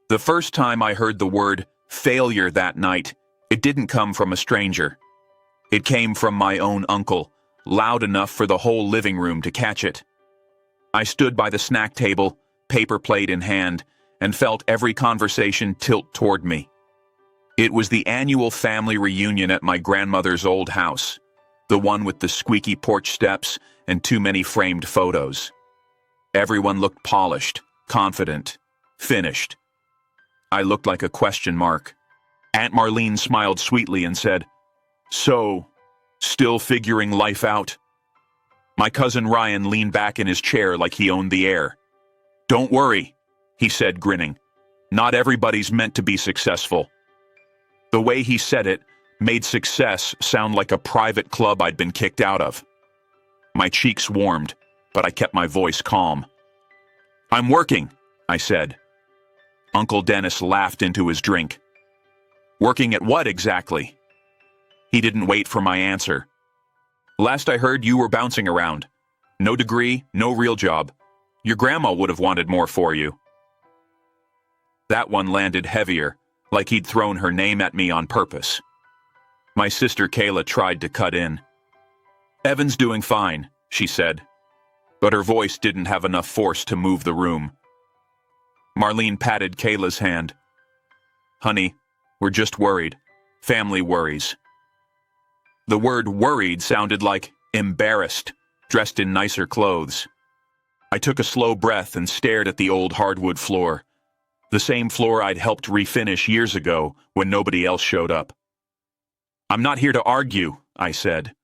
The first time I heard the word failure that night, it didn't come from a stranger. It came from my own uncle, loud enough for the whole living room to catch it. I stood by the snack table, paper plate in hand, and felt every conversation tilt toward me. It was the annual family reunion at my grandmother's old house, the one with the squeaky porch steps and too many framed photos. Everyone looked polished, confident, finished. I looked like a question mark. Aunt Marlene smiled sweetly and said, "So, still figuring life out?" My cousin Ryan leaned back in his chair like he owned the air. "Don't worry," he said, grinning. "Not everybody's meant to be successful." The way he said it made success sound like a private club I'd been kicked out of. My cheeks warmed, but I kept my voice calm. "I'm working," I said. Uncle Dennis laughed into his drink. "Working at what exactly?" He didn't wait for my answer. "Last I heard, you were bouncing around. No degree, no real job. Your grandma would have wanted more for you." That one landed heavier, like he'd thrown her name at me on purpose. My sister Kayla tried to cut in. "Evan's doing fine," she said, but her voice didn't have enough force to move the room. Marlene patted Kayla's hand. "Honey, we're just worried. Family worries." The word worried sounded like embarrassed, dressed in nicer clothes. I took a slow breath and stared at the old hardwood floor, the same floor I'd helped refinish years ago when nobody else showed up. "I'm not here to argue," I said.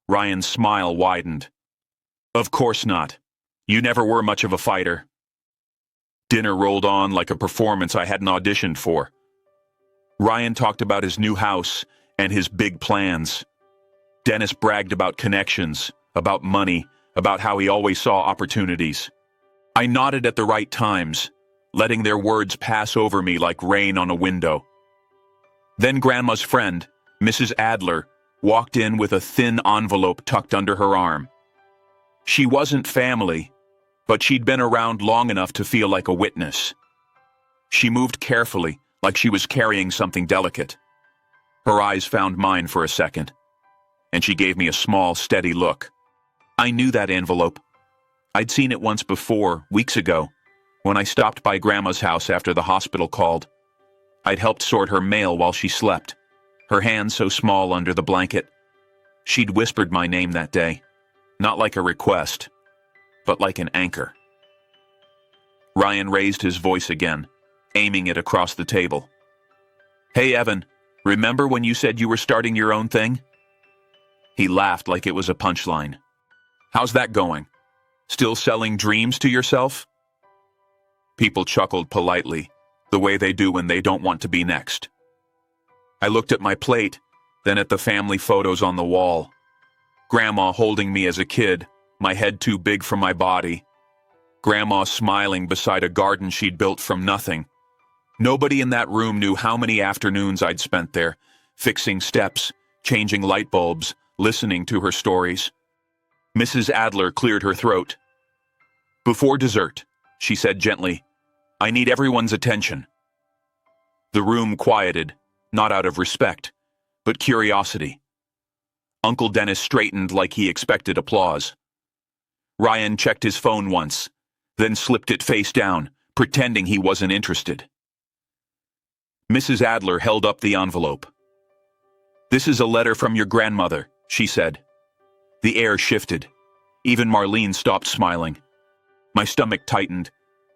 Ryan's smile widened. "Of course not. You never were much of a fighter." Dinner rolled on like a performance I hadn't auditioned for. Ryan talked about his new house and his big plans. Dennis bragged about connections, about money, about how he always saw opportunities. I nodded at the right times, letting their words pass over me like rain on a window. Then Grandma's friend, Mrs. Adler, walked in with a thin envelope tucked under her arm. She wasn't family, but she'd been around long enough to feel like a witness. She moved carefully, like she was carrying something delicate. Her eyes found mine for a second, and she gave me a small, steady look. I knew that envelope. I'd seen it once before, weeks ago, when I stopped by Grandma's house after the hospital called. I'd helped sort her mail while she slept, her hands so small under the blanket. She'd whispered my name that day, not like a request, but like an anchor. Ryan raised his voice again, aiming it across the table. "Hey, Evan, remember when you said you were starting your own thing?" He laughed like it was a punchline. "How's that going? Still selling dreams to yourself?" People chuckled politely, the way they do when they don't want to be next. I looked at my plate, then at the family photos on the wall. Grandma holding me as a kid, my head too big for my body. Grandma smiling beside a garden she'd built from nothing. Nobody in that room knew how many afternoons I'd spent there, fixing steps, changing light bulbs, listening to her stories. Mrs. Adler cleared her throat. "Before dessert," she said gently, "I need everyone's attention." The room quieted, not out of respect, but curiosity. Uncle Dennis straightened like he expected applause. Ryan checked his phone once, then slipped it face down, pretending he wasn't interested. Mrs. Adler held up the envelope. "This is a letter from your grandmother," she said. The air shifted. Even Marlene stopped smiling. My stomach tightened,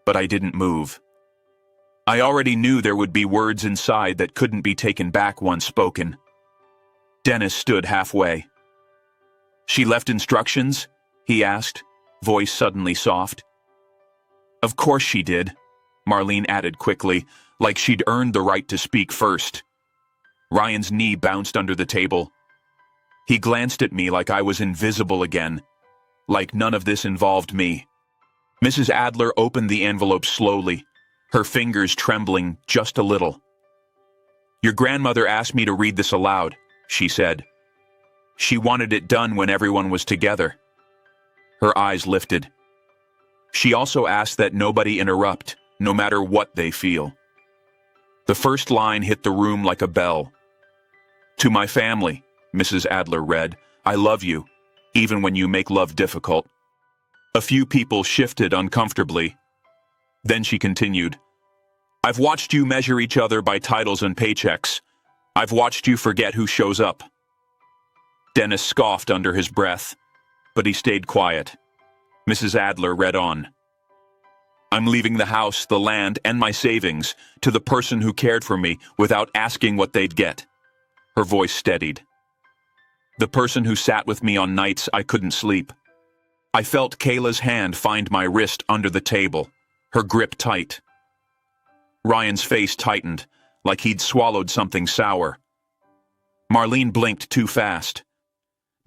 but I didn't move. I already knew there would be words inside that couldn't be taken back once spoken. Dennis stood halfway. "She left instructions?" he asked, voice suddenly soft. "Of course she did," Marlene added quickly, like she'd earned the right to speak first. Ryan's knee bounced under the table. He glanced at me like I was invisible again, like none of this involved me. Mrs. Adler opened the envelope slowly, her fingers trembling just a little. "Your grandmother asked me to read this aloud," she said. "She wanted it done when everyone was together." Her eyes lifted. "She also asked that nobody interrupt, no matter what they feel." The first line hit the room like a bell. "To my family," Mrs. Adler read, "I love you, even when you make love difficult." A few people shifted uncomfortably. Then she continued, "I've watched you measure each other by titles and paychecks. I've watched you forget who shows up." Dennis scoffed under his breath, but he stayed quiet. Mrs. Adler read on. "I'm leaving the house, the land, and my savings to the person who cared for me without asking what they'd get." Her voice steadied. "The person who sat with me on nights I couldn't sleep. I felt Kayla's hand find my wrist under the table, her grip tight." Ryan's face tightened, like he'd swallowed something sour. Marlene blinked too fast.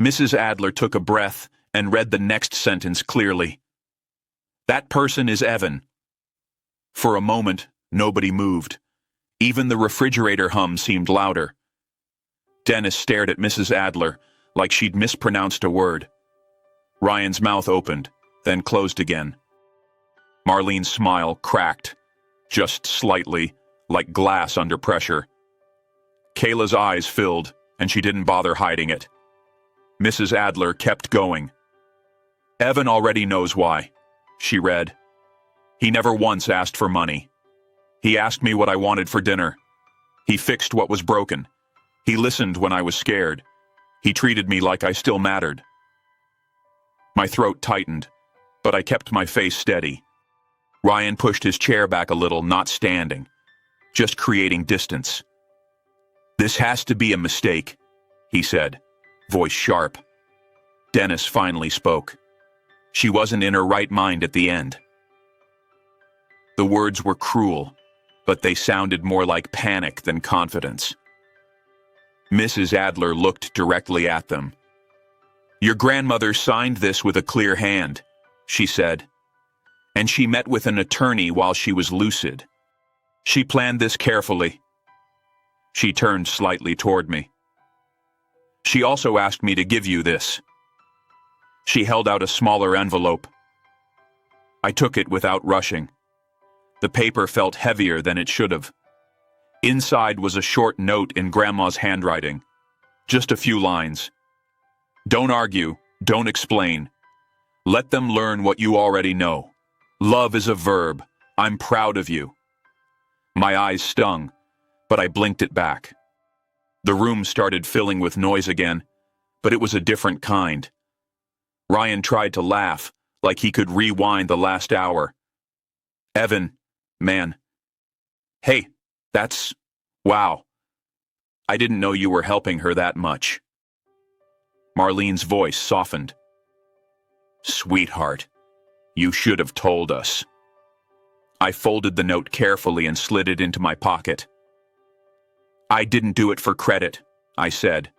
Mrs. Adler took a breath and read the next sentence clearly. "That person is Evan." For a moment, nobody moved. Even the refrigerator hum seemed louder. Dennis stared at Mrs. Adler like she'd mispronounced a word. Ryan's mouth opened, then closed again. Marlene's smile cracked, just slightly, like glass under pressure. Kayla's eyes filled, and she didn't bother hiding it. Mrs. Adler kept going. "Evan already knows why," she read. "He never once asked for money. He asked me what I wanted for dinner. He fixed what was broken. He listened when I was scared. He treated me like I still mattered." My throat tightened, but I kept my face steady. Ryan pushed his chair back a little, not standing, just creating distance. "This has to be a mistake," he said, voice sharp. Dennis finally spoke. She wasn't in her right mind at the end. The words were cruel, but they sounded more like panic than confidence. Mrs. Adler looked directly at them. "Your grandmother signed this with a clear hand," she said. "And she met with an attorney while she was lucid. She planned this carefully." She turned slightly toward me. "She also asked me to give you this." She held out a smaller envelope. I took it without rushing. The paper felt heavier than it should have. Inside was a short note in Grandma's handwriting. Just a few lines. "Don't argue, don't explain. Let them learn what you already know. Love is a verb. I'm proud of you." My eyes stung, but I blinked it back. The room started filling with noise again, but it was a different kind. Ryan tried to laugh, like he could rewind the last hour. "Evan, man. Hey, wow. I didn't know you were helping her that much." Marlene's voice softened. "Sweetheart, you should have told us." I folded the note carefully and slid it into my pocket. "I didn't do it for credit," I said.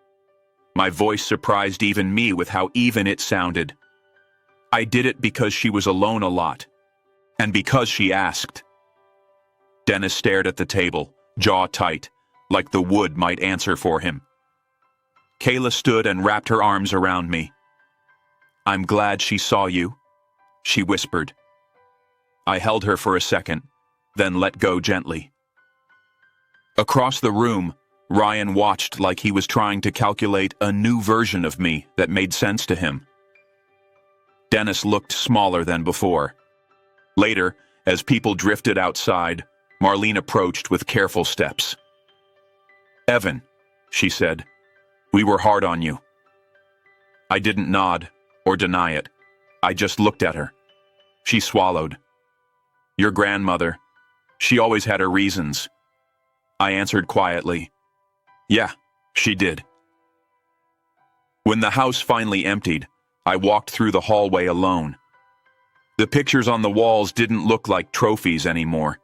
My voice surprised even me with how even it sounded. "I did it because she was alone a lot, and because she asked." Dennis stared at the table, jaw tight, like the wood might answer for him. Kayla stood and wrapped her arms around me. "I'm glad she saw you," she whispered. I held her for a second, then let go gently. Across the room, Ryan watched like he was trying to calculate a new version of me that made sense to him. Dennis looked smaller than before. Later, as people drifted outside, Marlene approached with careful steps. "Evan," she said, "we were hard on you." I didn't nod or deny it. I just looked at her. She swallowed. "Your grandmother, she always had her reasons." I answered quietly. "Yeah, she did." When the house finally emptied, I walked through the hallway alone. The pictures on the walls didn't look like trophies anymore.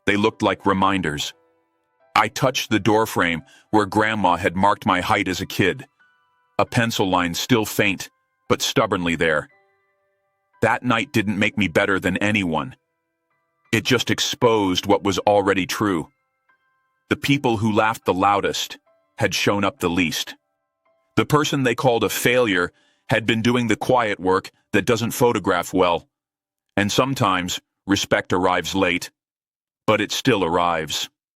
They looked like reminders. I touched the doorframe where Grandma had marked my height as a kid. A pencil line still faint, but stubbornly there. That night didn't make me better than anyone. It just exposed what was already true. The people who laughed the loudest had shown up the least. The person they called a failure had been doing the quiet work that doesn't photograph well. And sometimes respect arrives late, but it still arrives.